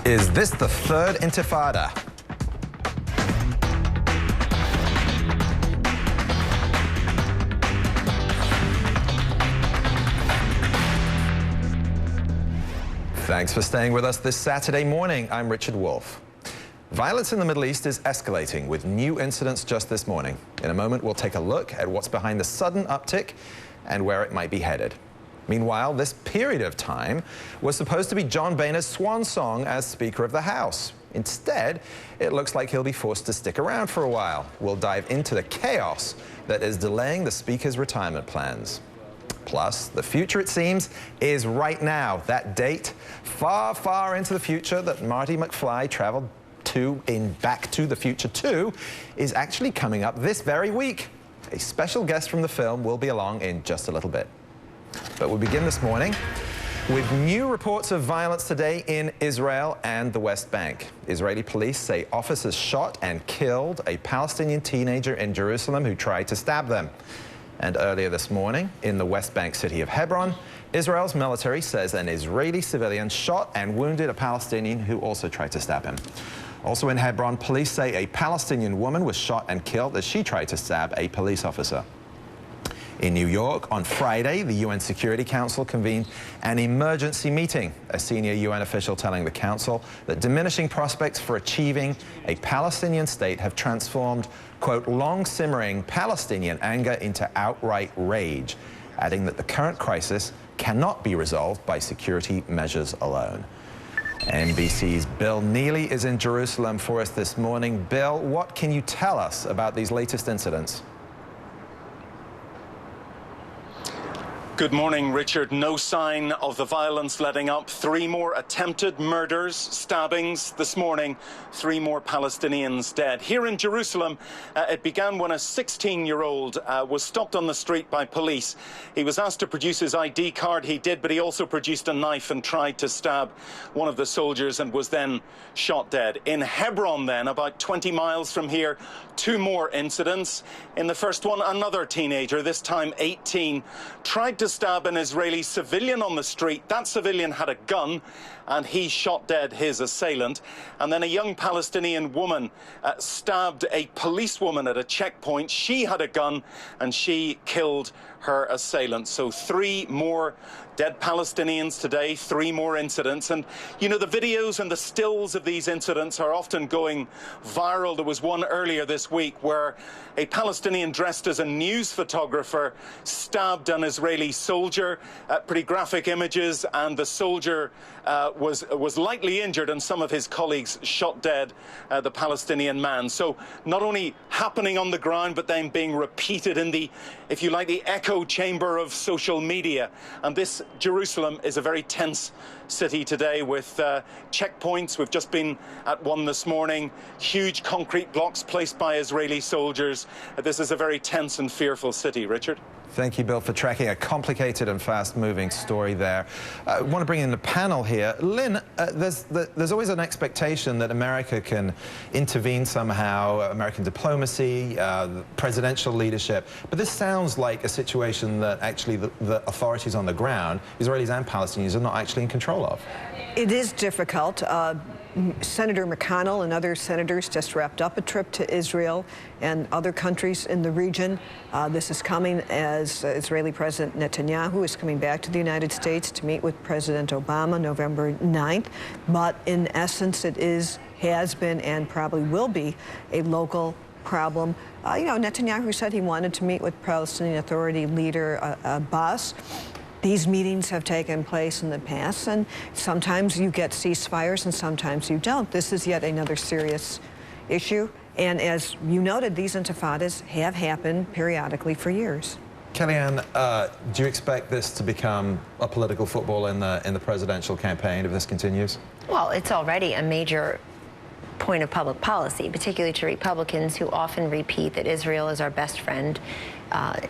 Is this the third intifada? Thanks for staying with us this Saturday morning. I'm Richard Wolff. Violence in the Middle East is escalating with new incidents just this morning. In a moment, we'll take a look at what's behind the sudden uptick and where it might be headed. Meanwhile, this period of time was supposed to be John Boehner's swan song as Speaker of the House. Instead, it looks like he'll be forced to stick around for a while. We'll dive into the chaos that is delaying the Speaker's retirement plans. Plus, the future, it seems, is right now. That date, far, far into the future that Marty McFly traveled to in Back to the Future 2 is actually coming up this very week. A special guest from the film will be along in just a little bit. But we'll begin this morning with new reports of violence today in Israel and the West Bank. Israeli police say officers shot and killed a Palestinian teenager in Jerusalem who tried to stab them. And earlier this morning, in the West Bank city of Hebron, Israel's military says an Israeli civilian shot and wounded a Palestinian who also tried to stab him. Also in Hebron, police say a Palestinian woman was shot and killed as she tried to stab a police officer. In New York, on Friday, the UN Security Council convened an emergency meeting, a senior UN official telling the council that diminishing prospects for achieving a Palestinian state have transformed, quote, long-simmering Palestinian anger into outright rage, adding that the current crisis cannot be resolved by security measures alone. NBC's Bill Neely is in Jerusalem for us this morning. Bill, what can you tell us about these latest incidents? Good morning, Richard. No sign of the violence letting up. 3 more attempted murders, stabbings this morning. 3 more Palestinians dead. Here in Jerusalem, it began when a 16-year-old was stopped on the street by police. He was asked to produce his ID card. He did, but he also produced a knife and tried to stab one of the soldiers and was then shot dead. In Hebron, then, about 20 miles from here, 2 more incidents. In the first one, another teenager, this time 18, tried to stab an Israeli civilian on the street. That civilian had a gun and he shot dead his assailant. And then a young Palestinian woman stabbed a policewoman at a checkpoint. She had a gun and she killed her assailant. So 3 more dead Palestinians today, 3 more incidents. And, you know, the videos and the stills of these incidents are often going viral. There was one earlier this week where a Palestinian dressed as a news photographer stabbed an Israeli soldier. Pretty graphic images, and the soldier was lightly injured and some of his colleagues shot dead the Palestinian man. So not only happening on the ground, but then being repeated in the, if you like, the echo chamber of social media. And this Jerusalem is a very tense city today with checkpoints. We've just been at one this morning. Huge concrete blocks placed by Israeli soldiers. This is a very tense and fearful city, Richard. Thank you, Bill, for tracking a complicated and fast-moving story there. I want to bring in the panel here. Lynn, there's always an expectation that America can intervene somehow, American diplomacy, presidential leadership. But this sounds like a situation that actually the authorities on the ground, Israelis and Palestinians, are not actually in control of. It is difficult. Senator McConnell and other senators just wrapped up a trip to Israel and other countries in the region. This is coming as Israeli President Netanyahu is coming back to the United States to meet with President Obama November 9th. But in essence, it has been and probably will be a local problem. You know, Netanyahu said he wanted to meet with Palestinian Authority leader Abbas. These meetings have taken place in the past, and sometimes you get ceasefires and sometimes you don't. This is yet another serious issue, and as you noted, these intifadas have happened periodically for years. Kellyanne, do you expect this to become a political football in the presidential campaign if this continues? Well, it's already a major point of public policy, particularly to Republicans who often repeat that Israel is our best friend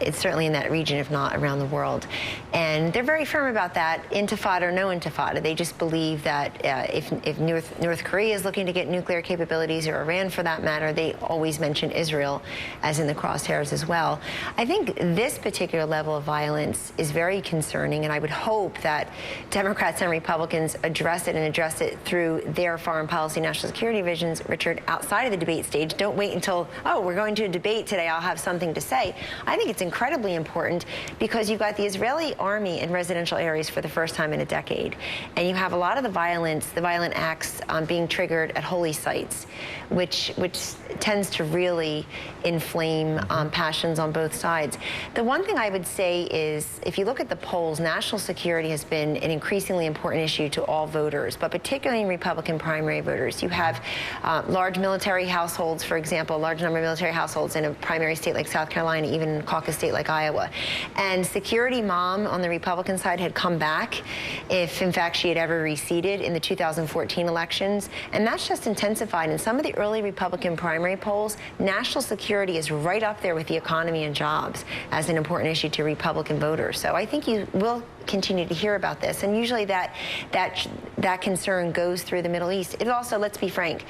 it's certainly in that region, if not around the world. And they're very firm about that, intifada or no intifada. They just believe that if North Korea is looking to get nuclear capabilities, or Iran for that matter, they always mention Israel as in the crosshairs as well. I think this particular level of violence is very concerning, and I would hope that Democrats and Republicans address it, and address it through their foreign policy, national security visions, Richard, outside of the debate stage. Don't wait until, oh, we're going to a debate today, I'll have something to say. I think it's incredibly important because you've got the Israeli army in residential areas for the first time in a decade, and you have a lot of the violent acts being triggered at holy sites, which tends to really inflame passions on both sides. The one thing I would say is, if you look at the polls, national security has been an increasingly important issue to all voters, but particularly in Republican primary voters. You have large military households, for example, a large number of military households in a primary state like South Carolina, even in a caucus state like Iowa. And security mom on the Republican side had come back, if in fact she had ever receded in the 2014 elections. And that's just intensified. In some of the early Republican primary polls, national security is right up there with the economy and jobs as an important issue to Republican voters. So I think you will continue to hear about this, and usually that concern goes through the Middle East. It also, let's be frank,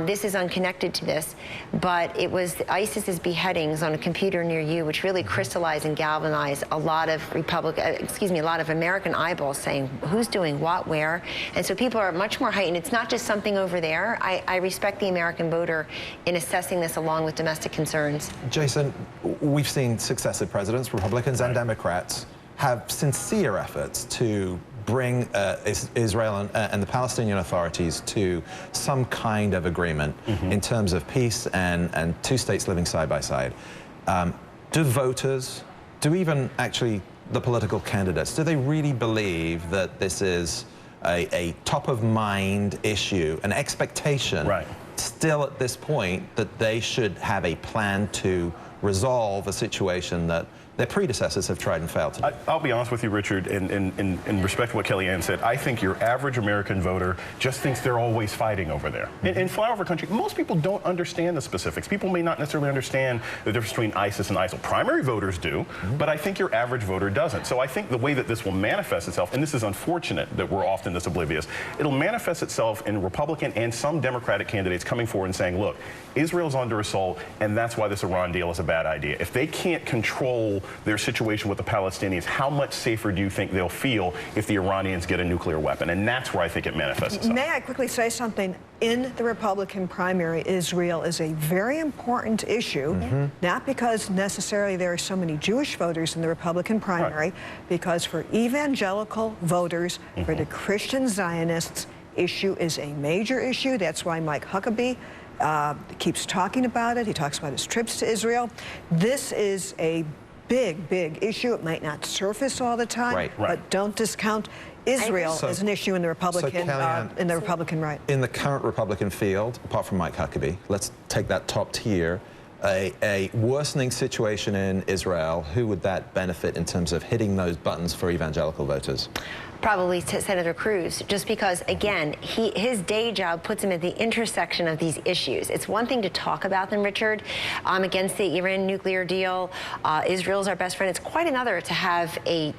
this is unconnected to this, but it was ISIS's beheadings on a computer near you which really crystallized and galvanized a lot of a lot of American eyeballs saying who's doing what where, and so people are much more heightened. It's not just something over there. I respect the American voter in assessing this along with domestic concerns. Jason, we've seen successive presidents, Republicans and Democrats, have sincere efforts to bring Israel and the Palestinian authorities to some kind of agreement in terms of peace and two states living side by side. Do voters, do even actually the political candidates, do they really believe that this is a top-of-mind issue, an expectation still at this point that they should have a plan to resolve a situation that their predecessors have tried and failed to do? I'll be honest with you, Richard, in respect to what Kellyanne said, I think your average American voter just thinks they're always fighting over there. In flyover country, most people don't understand the specifics. People may not necessarily understand the difference between ISIS and ISIL. Primary voters do, but I think your average voter doesn't. So I think the way that this will manifest itself, and this is unfortunate that we're often this oblivious, it'll manifest itself in Republican and some Democratic candidates coming forward and saying, look, Israel's under assault, and that's why this Iran deal is a bad idea. If they can't control their situation with the Palestinians, how much safer do you think they'll feel if the Iranians get a nuclear weapon? And that's where I think it manifests itself. May I quickly say something? In the Republican primary, Israel is a very important issue, not because necessarily there are so many Jewish voters in the Republican primary, because for evangelical voters, for the Christian Zionists, issue is a major issue. That's why Mike Huckabee keeps talking about it. He talks about his trips to Israel. This is a big issue. It might not surface all the time, but don't discount Israel as an issue in the Republican right. In the current Republican field, apart from Mike Huckabee, let's take that top tier. A worsening situation in Israel, who would that benefit in terms of hitting those buttons for evangelical voters? Probably Senator Cruz, just because, again, his day job puts him at the intersection of these issues. It's one thing to talk about them, Richard, against the Iran nuclear deal. Israel's our best friend. It's quite another to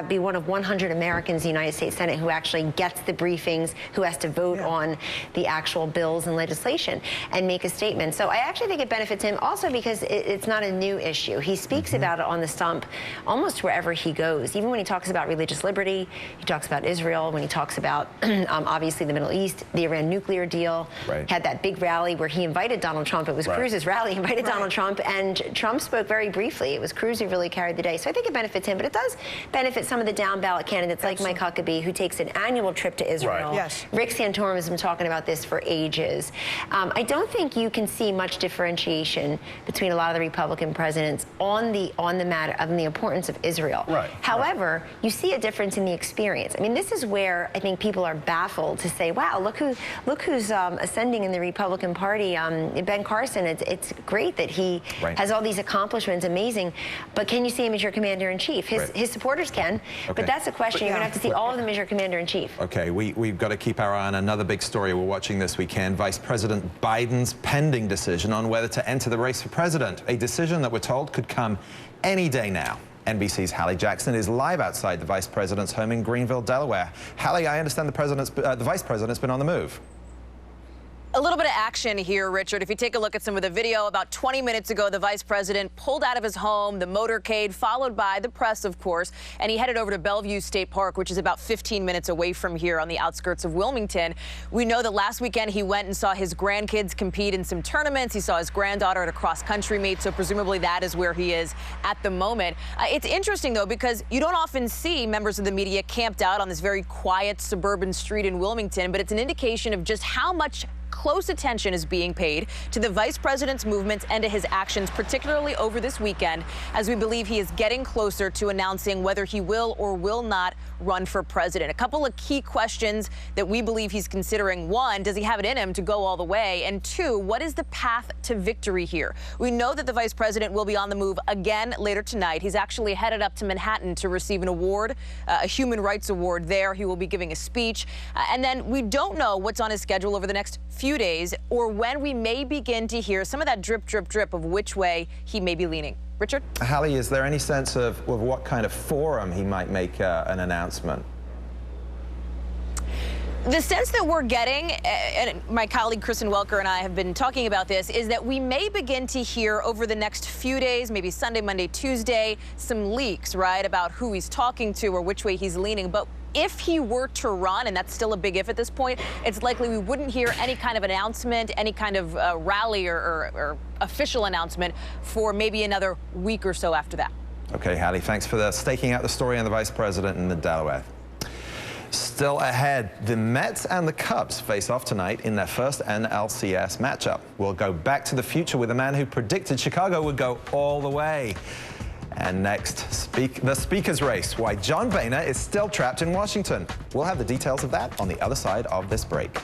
be one of 100 Americans in the United States Senate who actually gets the briefings, who has to vote on the actual bills and legislation and make a statement. So I actually think it benefits him also because it's not a new issue. He speaks about it on the stump almost wherever he goes, even when he talks about religious liberty. He talks about Israel, when he talks about, obviously, the Middle East, the Iran nuclear deal. Had that big rally where he invited Donald Trump. It was Cruz's rally. He invited Donald Trump, and Trump spoke very briefly. It was Cruz who really carried the day. So I think it benefits him, but it does benefit some of the down-ballot candidates like Mike Huckabee, who takes an annual trip to Israel. Rick Santorum has been talking about this for ages. I don't think you can see much differentiation between a lot of the Republican presidents on the matter of the importance of Israel. However, you see a difference in the experience. I mean, this is where I think people are baffled to say, wow, look who's ascending in the Republican Party. Ben Carson, it's great that he has all these accomplishments, amazing, but can you see him as your commander-in-chief? His supporters can, but that's a question. You're going to have to see all of them as your commander-in-chief. Okay, we've got to keep our eye on another big story we're watching this weekend. Vice President Biden's pending decision on whether to enter the the race for president, a decision that we're told could come any day now. NBC's Hallie Jackson is live outside the vice president's home in Greenville, Delaware. Hallie, I understand the vice president's been on the move. A little bit of action here, Richard. If you take a look at some of the video, about 20 minutes ago, the vice president pulled out of his home, the motorcade, followed by the press, of course, and he headed over to Bellevue State Park, which is about 15 minutes away from here on the outskirts of Wilmington. We know that last weekend he went and saw his grandkids compete in some tournaments. He saw his granddaughter at a cross-country meet, so presumably that is where he is at the moment. It's interesting, though, because you don't often see members of the media camped out on this very quiet suburban street in Wilmington, but it's an indication of just how much close attention is being paid to the vice president's movements and to his actions, particularly over this weekend, as we believe he is getting closer to announcing whether he will or will not run for president. A couple of key questions that we believe he's considering. One, does he have it in him to go all the way? And two, what is the path to victory here? We know that the vice president will be on the move again later tonight. He's actually headed up to Manhattan to receive an award, a human rights award there. He will be giving a speech. And then we don't know what's on his schedule over the next few days or when we may begin to hear some of that drip, drip, drip of which way he may be leaning. Richard? Hallie, is there any sense of what kind of forum he might make an announcement? The sense that we're getting, and my colleague Kristen Welker and I have been talking about this, is that we may begin to hear over the next few days, maybe Sunday, Monday, Tuesday, some leaks, right, about who he's talking to or which way he's leaning. But if he were to run, and that's still a big if at this point, it's likely we wouldn't hear any kind of announcement, any kind of rally or official announcement for maybe another week or so after that. Okay, Hallie, thanks for staking out the story on the vice president in the Delaware. Still ahead, the Mets and the Cubs face off tonight in their first NLCS matchup. We'll go back to the future with a man who predicted Chicago would go all the way. And next, the speaker's race, why John Boehner is still trapped in Washington. We'll have the details of that on the other side of this break.